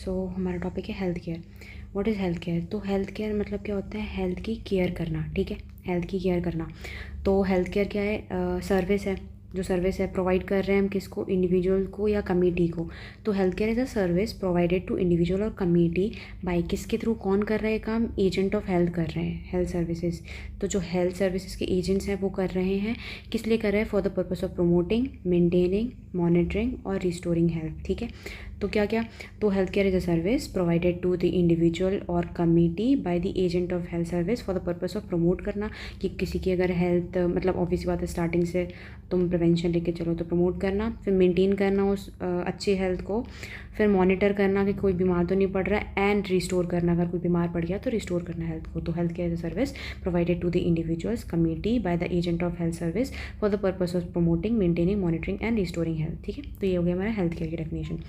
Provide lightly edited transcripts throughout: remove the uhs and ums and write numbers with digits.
हमारा टॉपिक है health care. What is health care? तो हेल्थ केयर मतलब क्या होता है? हेल्थ की केयर करना, ठीक है, हेल्थ की केयर करना। तो हेल्थ केयर क्या है? सर्विस है, जो सर्विस है प्रोवाइड कर रहे हैं हम किसको? इंडिविजुअल को या कम्युनिटी को। तो health care is a service provided to individual और कम्युनिटी बाय किसके थ्रू? कौन कर रहे हैं काम? एजेंट ऑफ हेल्थ कर रहे हैं हेल्थ सर्विसेज। तो जो हेल्थ सर्विसेज के एजेंट्स हैं वो कर रहे हैं, किस लिए कर रहे हैं? For the purpose of promoting, maintaining, monitoring और रिस्टोरिंग हेल्थ, ठीक है। तो क्या क्या? तो health care is a service provided to the individual और community by the agent of health service for the purpose of promote करना, कि किसी की अगर हेल्थ मतलब ऑब्वियस बात है स्टार्टिंग से तुम प्रिवेंशन लेके चलो तो प्रमोट करना, फिर मेंटेन करना उस अच्छी हेल्थ को, फिर मॉनिटर करना कि कोई बीमार तो नहीं पड़ रहा है, एंड रिस्टोर करना, अगर कोई बीमार पड़ गया तो रिस्टोर करना हेल्थ को। तो health care is a service provided to the individuals community by the agent of health service for the purpose of promoting, maintaining, monitoring and restoring health, ठीक है। तो ये हो गया हमारा हेल्थ केयर की definition.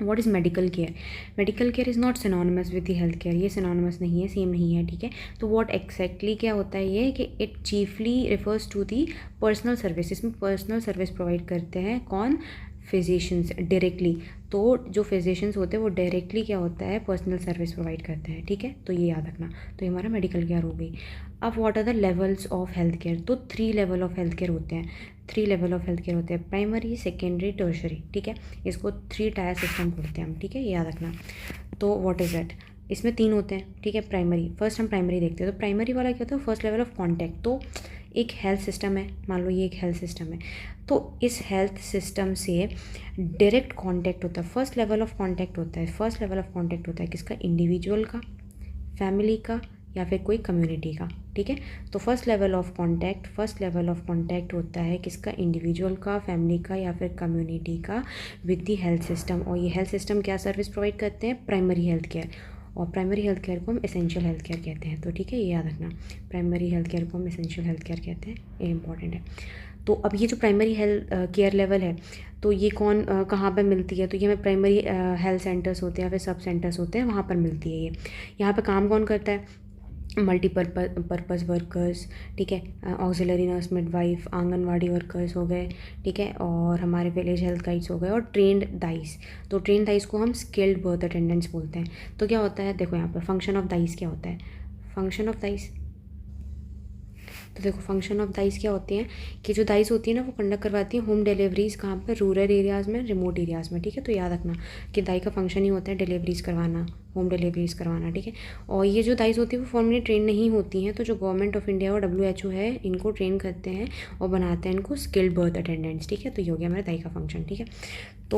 What is medical care? Medical care is not synonymous with the health care, ये synonymous नहीं है, सेम नहीं है, ठीक है। तो व्हाट एक्जैक्टली क्या होता है ये? कि it chiefly refers to the personal service, इसमें पर्सनल सर्विस प्रोवाइड करते हैं कौन? Physicians directly. तो जो फिजिशियंस होते हैं वो डायरेक्टली क्या होता है? पर्सनल सर्विस प्रोवाइड करते हैं, ठीक है। तो ये याद रखना। तो ये हमारा मेडिकल केयर हो गई। अब what are the levels of health care? तो 3 लेवल ऑफ हेल्थ केयर होते हैं, 3 लेवल ऑफ हेल्थ केयर होते हैं, प्राइमरी, सेकेंडरी, टर्शरी, ठीक है। इसको 3 टायर सिस्टम बोलते हैं हम, ठीक है, ये याद रखना। तो व्हाट इज़ दैट? इसमें 3 होते हैं, ठीक है। प्राइमरी, फर्स्ट हम प्राइमरी देखते हैं। तो प्राइमरी वाला क्या होता है? First level of contact. तो एक हेल्थ सिस्टम है, मान लो ये एक हेल्थ सिस्टम है, तो इस हेल्थ सिस्टम से डायरेक्ट कांटेक्ट होता है, फर्स्ट लेवल ऑफ कांटेक्ट होता है। फर्स्ट लेवल ऑफ कांटेक्ट होता है किसका? इंडिविजुअल का, फैमिली का, या फिर कोई कम्युनिटी का, ठीक है। तो फर्स्ट लेवल ऑफ कांटेक्ट होता है किसका? इंडिविजुअल का, फैमिली का, या फिर कम्युनिटी का विद दी हेल्थ सिस्टम। और ये हेल्थ सिस्टम क्या सर्विस प्रोवाइड करते हैं? Primary health care. और प्राइमरी हेल्थ केयर को हम एसेंशियल हेल्थ केयर कहते हैं, तो ठीक है, ये याद रखना। प्राइमरी हेल्थ केयर को हम एसेंशियल हेल्थ केयर कहते हैं, ये इंपॉर्टेंट है। तो अब ये जो प्राइमरी हेल्थ केयर लेवल है, तो ये कौन कहाँ पे मिलती है? तो ये हमें प्राइमरी हेल्थ सेंटर्स होते हैं या फिर सब सेंटर्स होते हैं, वहाँ पर मिलती है ये। यहाँ पे काम कौन करता है? मल्टीपर्पज़ वर्कर्स, ठीक है, auxiliary nurse, midwife, anganwadi workers हो गए, ठीक है, और हमारे विलेज हेल्थ गाइड्स हो गए, और ट्रेंड दाइस। तो ट्रेंड दाइस को हम स्किल्ड बर्थ अटेंडेंट्स बोलते हैं। तो क्या होता है? देखो यहाँ पर फंक्शन ऑफ दाइस क्या होता है? फंक्शन ऑफ दाइस, तो देखो फंक्शन ऑफ दाइस क्या होती हैं कि जो दाइस होती है ना वो कंडक्ट करवाती है होम डिलीवरीज़, कहाँ पर? रूरल एरियाज़ में, रिमोट एरियाज़ में, ठीक है। तो याद रखना कि दाई का फंक्शन ही होता है डिलीवरीज़ करवाना, होम डिलीवरीज़ करवाना, ठीक है। और ये जो दाइस होती है वो फॉर्मली ट्रेन नहीं होती हैं, तो जो गवर्नमेंट ऑफ इंडिया और WHO है इनको ट्रेन करते हैं और बनाते हैं इनको स्किल्ड बर्थ अटेंडेंट्स, ठीक है। तो ये हो गया हमारा दाई का फंक्शन, ठीक है।